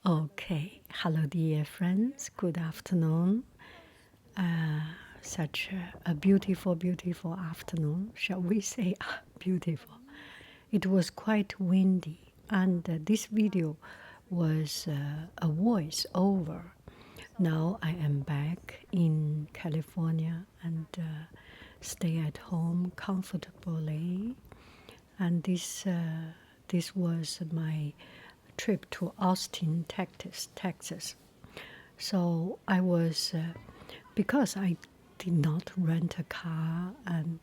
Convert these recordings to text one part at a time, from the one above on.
Okay, hello, dear friends. Good afternoon. Such a beautiful, beautiful afternoon. Shall we say beautiful? It was quite windy, and this video was a voice over. Now I am back in California and stay at home comfortably. And this was my trip to Austin, Texas. So I was because I did not rent a car and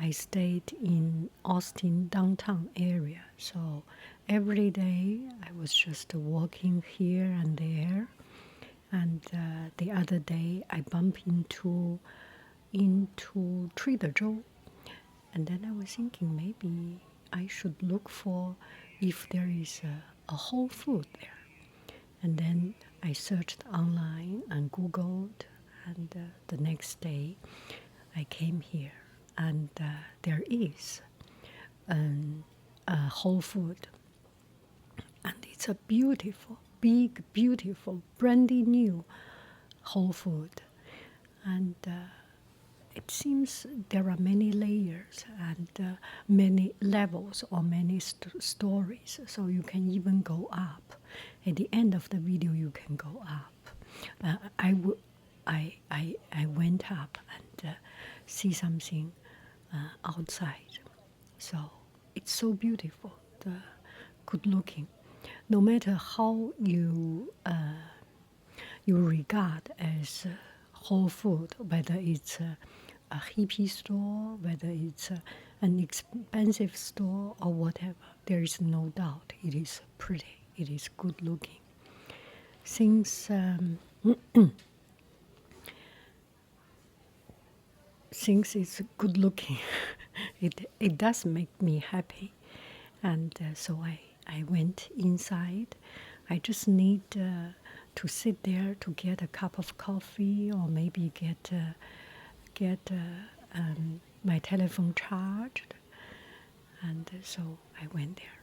I stayed in Austin downtown area. So every day I was just walking here and there. And the other day I bumped into Trader Joe, and then I was thinking maybe I should look for if there is a Whole Food there. And then I searched online and Googled, and the next day I came here, and there is a Whole Food, and it's a beautiful, big, beautiful, brandy new Whole Food, and it seems there are many layers and many levels or many stories, so you can even go up. At the end of the video, you can go up. I went up and see something outside. So it's so beautiful, good looking. No matter how you regard as Whole Food, whether it's a hippie store, whether it's an expensive store or whatever, there is no doubt it is pretty, it is good looking. Since since it's good looking, it does make me happy, and so I went inside. I just need to sit there to get a cup of coffee or maybe get my telephone charged, and so I went there.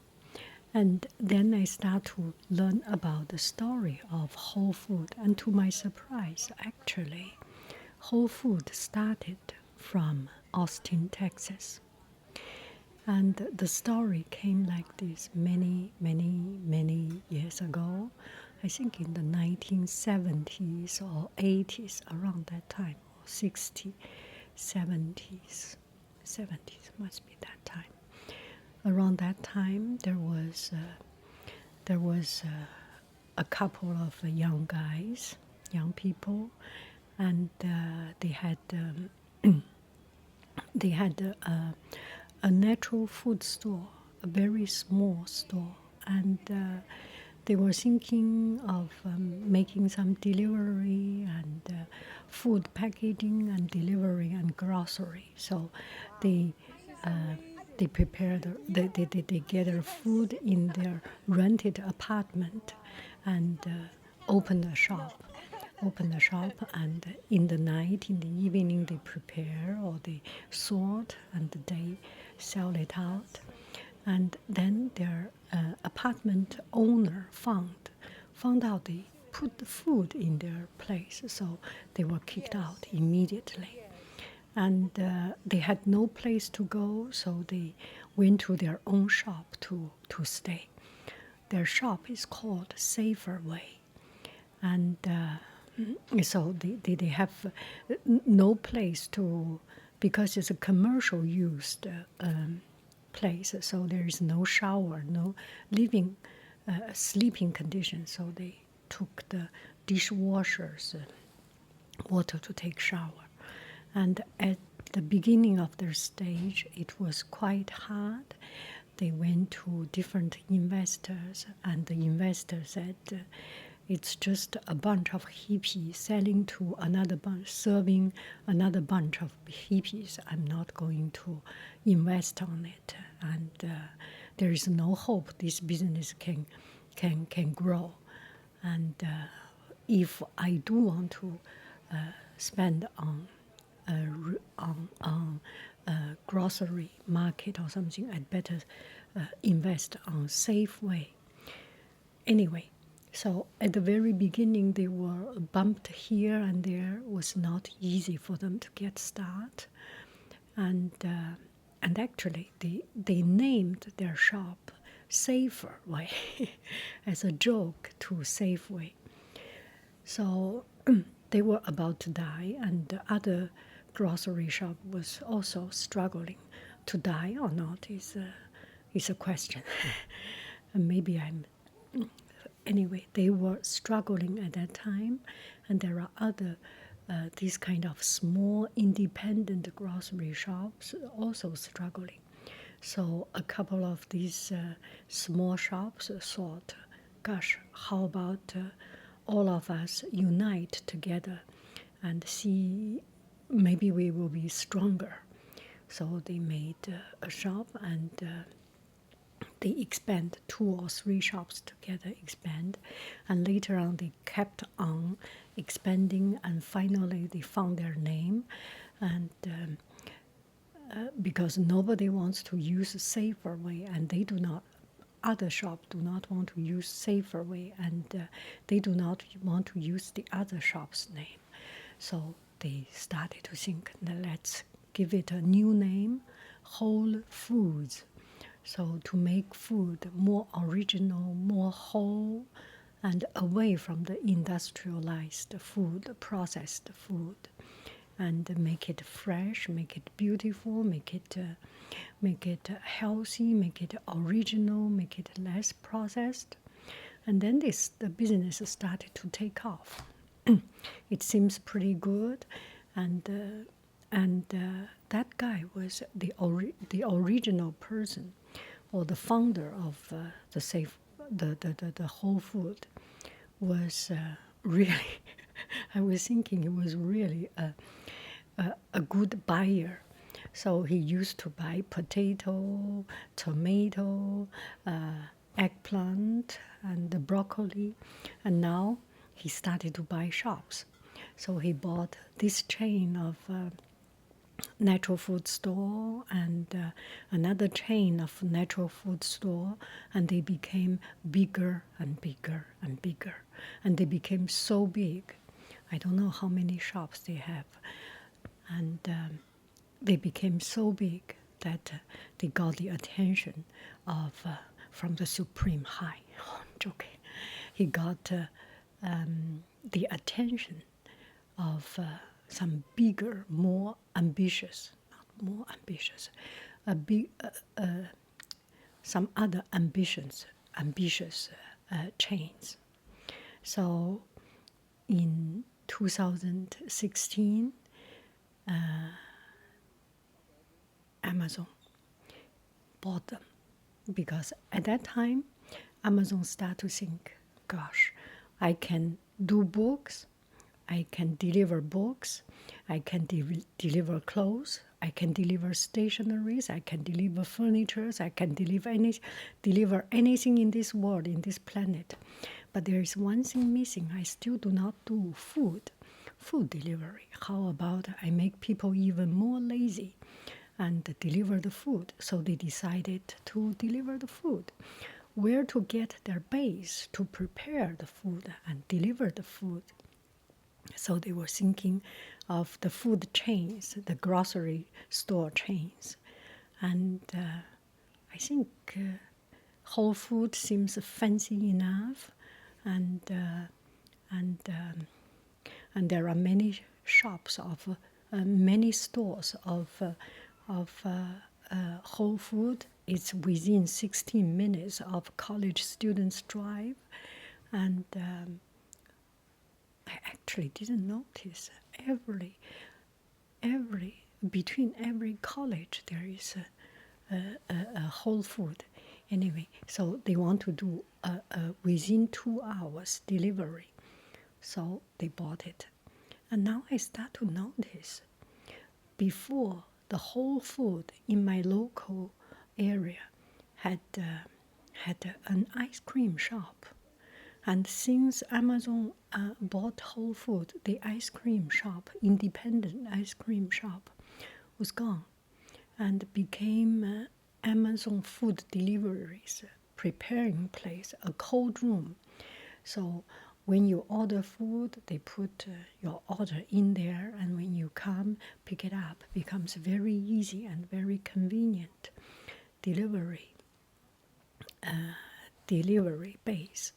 And then I start to learn about the story of Whole Food, and to my surprise, actually, Whole Food started from Austin, Texas. And the story came like this many, many, many years ago. I think in the 1970s or 80s, around that time, or 60s, 70s, 70s must be that time. Around that time, there was a couple of young guys, young people, and they had a natural food store, a very small store, and they were thinking of making some delivery and food packaging and delivery and grocery. So they they prepared, they gather food in their rented apartment and opened a shop. And in the night, in the evening, they prepare or they sort and they sell it out. And then their apartment owner found out they put the food in their place, so they were kicked out immediately. And they had no place to go, so they went to their own shop to stay. Their shop is called Safer Way, and so they have no place to, because it's a commercial used place, so there is no shower, no living, sleeping conditions. So they took the dishwasher's water to take shower. And at the beginning of their stage, it was quite hard. They went to different investors, and the investor said, it's just a bunch of hippies selling to another bunch, serving another bunch of hippies. I'm not going to invest on it, and there is no hope this business can grow. And if I do want to spend on grocery market or something, I'd better invest on Safeway. anyway, so at the very beginning, they were bumped here and there. It was not easy for them to get start, and actually, they named their shop Safer Way as a joke to Safeway. So they were about to die, and the other grocery shop was also struggling. To die or not is a question. And maybe I'm anyway. They were struggling at that time, and there are other these kind of small independent grocery shops also struggling. So a couple of these small shops thought, gosh, how about all of us unite together and see maybe we will be stronger. So they made a shop, and they expand 2 or 3 shops together, expand, and later on they kept on expanding, and finally they found their name, and because nobody wants to use Safer Way, and they do not, other shops do not want to use Safer Way, and they do not want to use the other shop's name. So they started to think, let's give it a new name, Whole Foods. So to make food more original, more whole, and away from the industrialized food, processed food, and make it fresh, make it beautiful, make it healthy, make it original, make it less processed. And then the business started to take off. It seems pretty good, and that guy was the original person, or the founder of the Whole Food, was really. I was thinking he was really a good buyer. So he used to buy potato, tomato, eggplant, and the broccoli, and now he started to buy shops. So he bought this chain of natural food store and another chain of natural food store, and they became bigger and bigger and bigger, and they became so big. I don't know how many shops they have, and they became so big that they got the attention of from the Supreme High. Oh, I'm joking. He got the attention of some bigger, more ambitious, not more ambitious, some other ambitious chains. So in 2016, Amazon bought them, because at that time, Amazon started to think, gosh, I can do books, I can deliver books, I can deliver clothes, I can deliver stationeries, I can deliver furnitures, I can deliver anything in this world, in this planet. But there is one thing missing. I still do not do food delivery. How about I make people even more lazy and deliver the food? So they decided to deliver the food. Where to get their base to prepare the food and deliver the food? So they were thinking of the food chains, the grocery store chains. And I think Whole Food seems fancy enough, and there are many shops of many stores of Whole Food. It's within 16 minutes of college students' drive, and I actually didn't notice between every college there is a Whole Food. Anyway, so they want to do within 2 hours delivery, so they bought it. And now I start to notice, before, the Whole Food in my local area had an ice cream shop. And since Amazon bought Whole Food, the ice cream shop, independent ice cream shop, was gone, and became Amazon food deliveries preparing place, a cold room. So when you order food, they put your order in there, and when you come pick it up, becomes very easy and very convenient delivery base.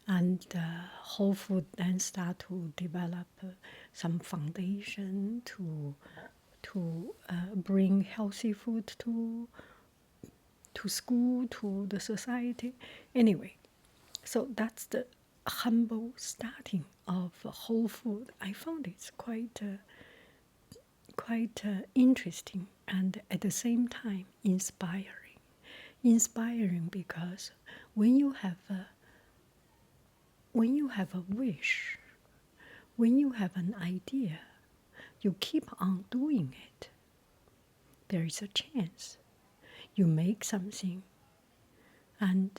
And Whole Food then start to develop some foundation to bring healthy food to school, to the society. Anyway, so that's the humble starting of Whole Food. I found it's quite interesting and at the same time inspiring. Inspiring because when you have a wish, when you have an idea, you keep on doing it. There is a chance you make something and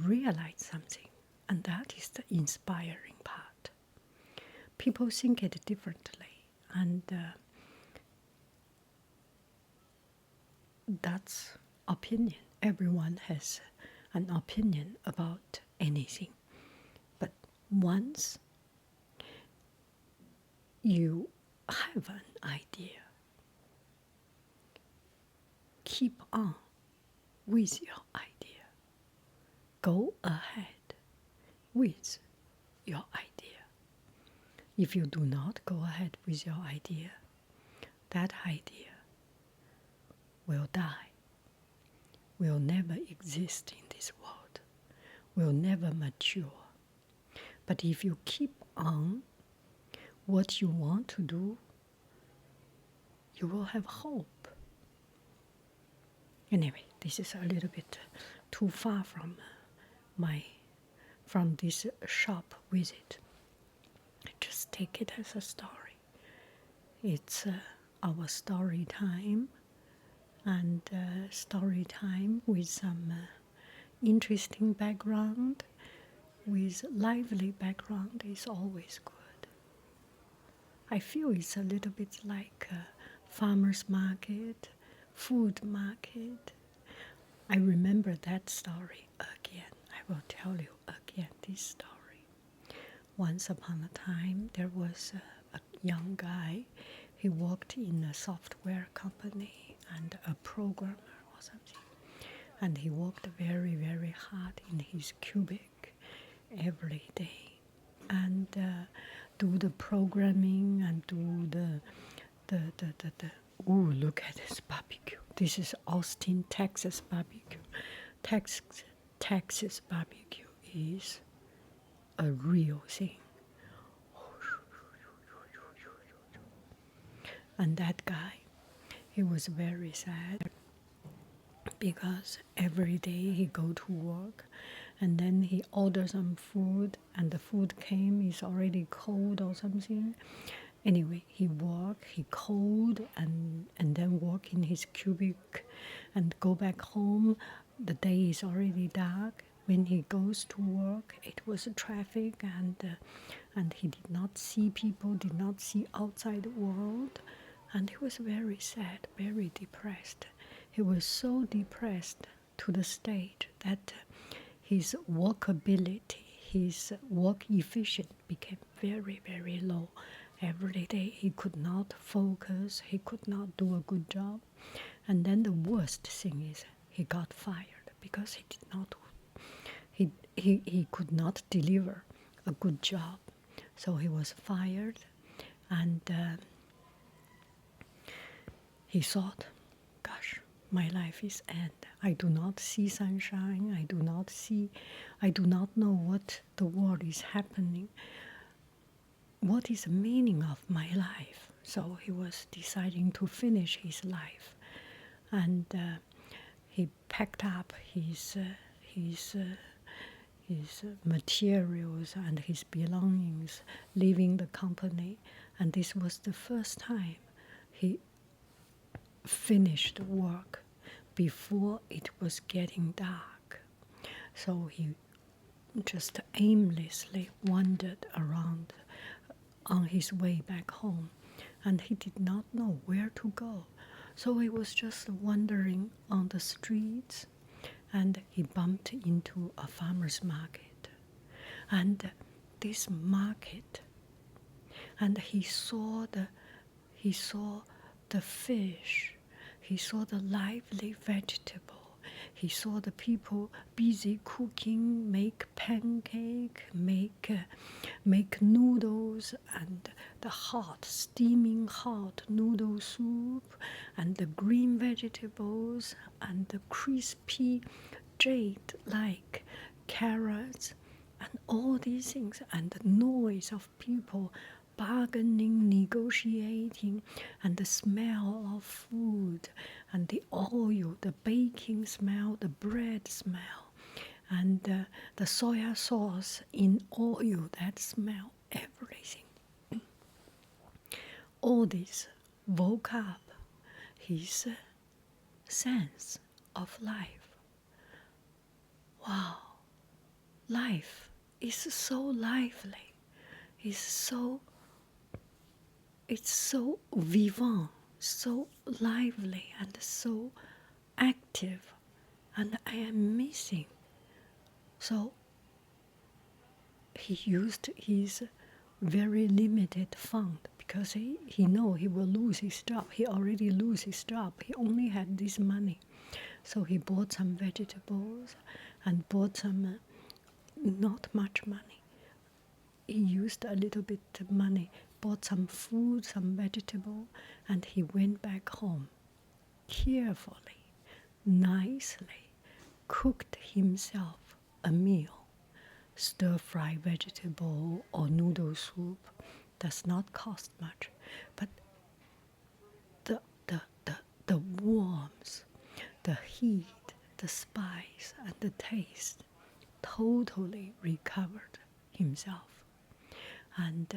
realize something, and that is the inspiring part. People think it differently, and that's opinion. Everyone has an opinion about anything. But once you have an idea, keep on with your idea. Go ahead with your idea. If you do not go ahead with your idea, that idea will die, will never exist in this world, will never mature. But if you keep on what you want to do, you will have hope. Anyway, this is a little bit too far from this shop visit. Just take it as a story. It's our story time, and story time with some interesting background, with lively background is always good. I feel it's a little bit like a farmer's market, food market. I remember that story again. I will tell you again this story. Once upon a time, there was a young guy. He worked in a software company and a programmer or something. And he worked very, very hard in his cubic every day, and do the programming and do the ooh, look at this barbecue. This is Austin, Texas barbecue. Texas barbecue is a real thing. And that guy, he was very sad because every day he go to work and then he order some food and the food came, is already cold or something. Anyway, he work, he cold and then work in his cubic and go back home. The day is already dark. When he goes to work, it was traffic and he did not see people, did not see outside world. And he was very sad, very depressed. He was so depressed to the stage that his workability, his work efficiency became very, very low. Every day he could not focus, he could not do a good job. And then the worst thing is he got fired because he did not, he could not deliver a good job. So he was fired, and he thought, gosh, my life is end. I do not see sunshine. I do not know what the world is happening. What is the meaning of my life? So he was deciding to finish his life. And he packed up his materials and his belongings, leaving the company. And this was the first time he finished work before it was getting dark. So he just aimlessly wandered around on his way back home, and he did not know where to go. So he was just wandering on the streets, and he bumped into a farmer's market. And this market, and he saw the fish, he saw the lively vegetable, he saw the people busy cooking, make pancake, make noodles, and the hot, steaming hot noodle soup, and the green vegetables, and the crispy jade-like carrots, and all these things, and the noise of people bargaining, negotiating, and the smell of food, and the oil, the baking smell, the bread smell, and the soya sauce in oil, that smell, everything. All this woke up his sense of life. Wow, life is so lively, it's so vivant, so lively and so active, and I am missing. So he used his very limited fund because he know he will lose his job. He already lose his job. He only had this money. So he bought some vegetables and bought some, not much money. He used a little bit of money, bought some food, some vegetable, and he went back home. Carefully, nicely, cooked himself a meal. Stir-fried vegetable or noodle soup does not cost much, but the warmth, the heat, the spice, and the taste totally recovered himself. And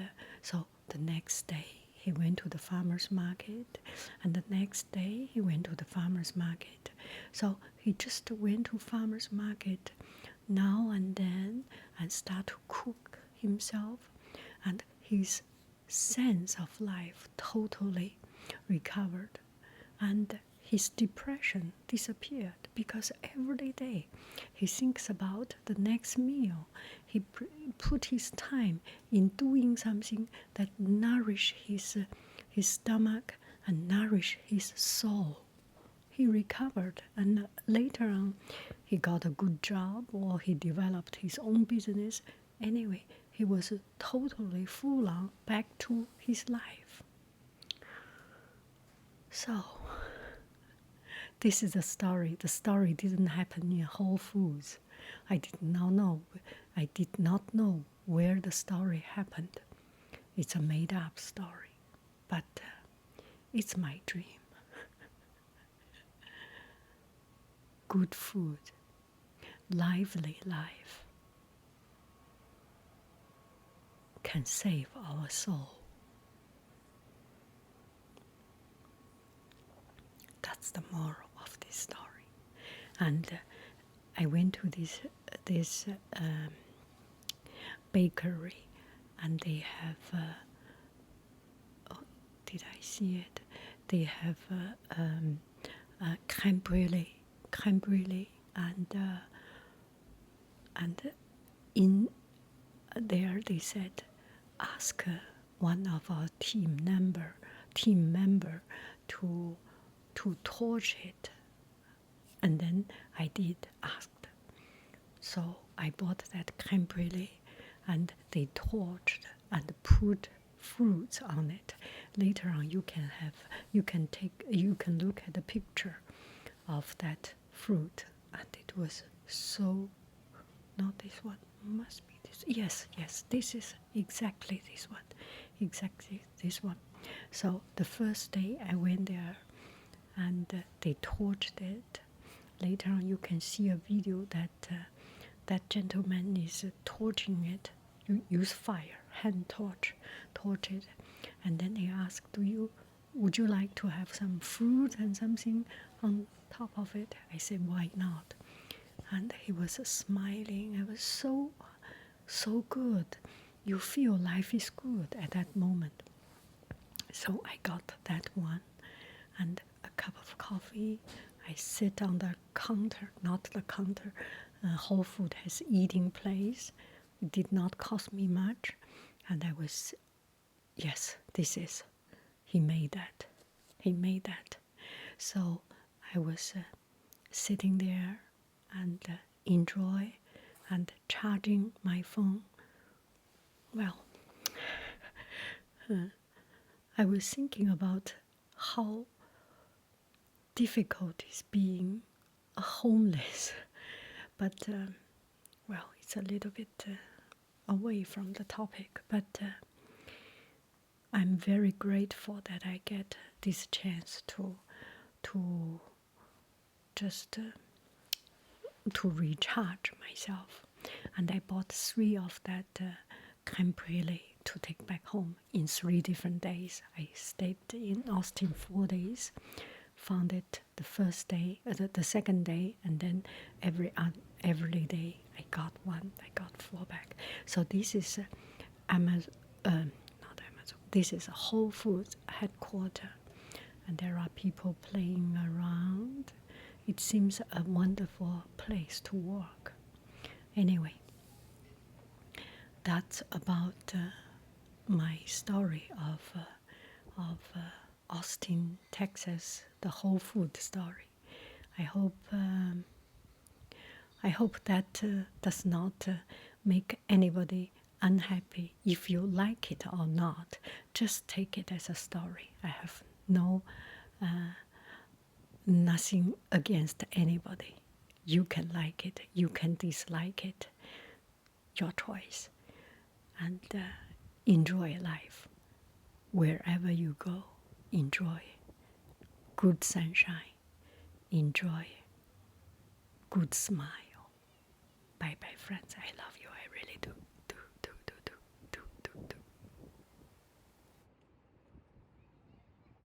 so the next day he went to the farmer's market, and the next day he went to the farmer's market. So he just went to farmer's market now and then and start to cook himself, and his sense of life totally recovered, and his depression disappeared because every day he thinks about the next meal. He put his time in doing something that nourish his stomach and nourish his soul. He recovered, and later on he got a good job or he developed his own business. Anyway, he was totally full on back to his life. So this is the story. The story didn't happen in Whole Foods. I did not know where the story happened. It's a made-up story, but it's my dream. Good food, lively life can save our soul. That's the moral of this story. And I went to this bakery, and they have. Did I see it? They have crème brûlée, and in there they said, ask one of our team member to torch it. And then I did ask. So I bought that crème brûlée, and they torched and put fruits on it. Later on, you can look at the picture of that fruit, and it was so. Not this one. Must be this. Yes, this is exactly this one. So the first day I went there, and they torched it. Later on, you can see a video that that gentleman is torching it. You use fire, hand torch it, and then they ask, would you like to have some fruit and something on top of it? I said, why not? And he was smiling. It was so good. You feel life is good at that moment. So I got that one, and a cup of coffee, I sit on the counter, not the counter. Whole Food has eating place. It did not cost me much, and I was, yes, this is, he made that, he made that. So I was sitting there and enjoy and charging my phone. Well, I was thinking about how difficult it's being a homeless, but well, it's a little bit away from the topic. But I'm very grateful that I get this chance to just to recharge myself, and I bought 3 of that crème brûlée to take back home in 3 different days. I stayed in Austin 4 days, found it the first day, the second day, and then every day I got 1. I got 4 back. So this is Amazon, not Amazon. This is a Whole Foods headquarters, and there are people playing around. It seems a wonderful place to work. Anyway, that's about my story of Austin, Texas, the Whole Food story. I hope that does not make anybody unhappy. If you like it or not, just take it as a story. I have nothing against anybody. You can like it, you can dislike it, your choice. And enjoy life. Wherever you go, enjoy good sunshine, enjoy good smile. Bye bye, friends. I love you.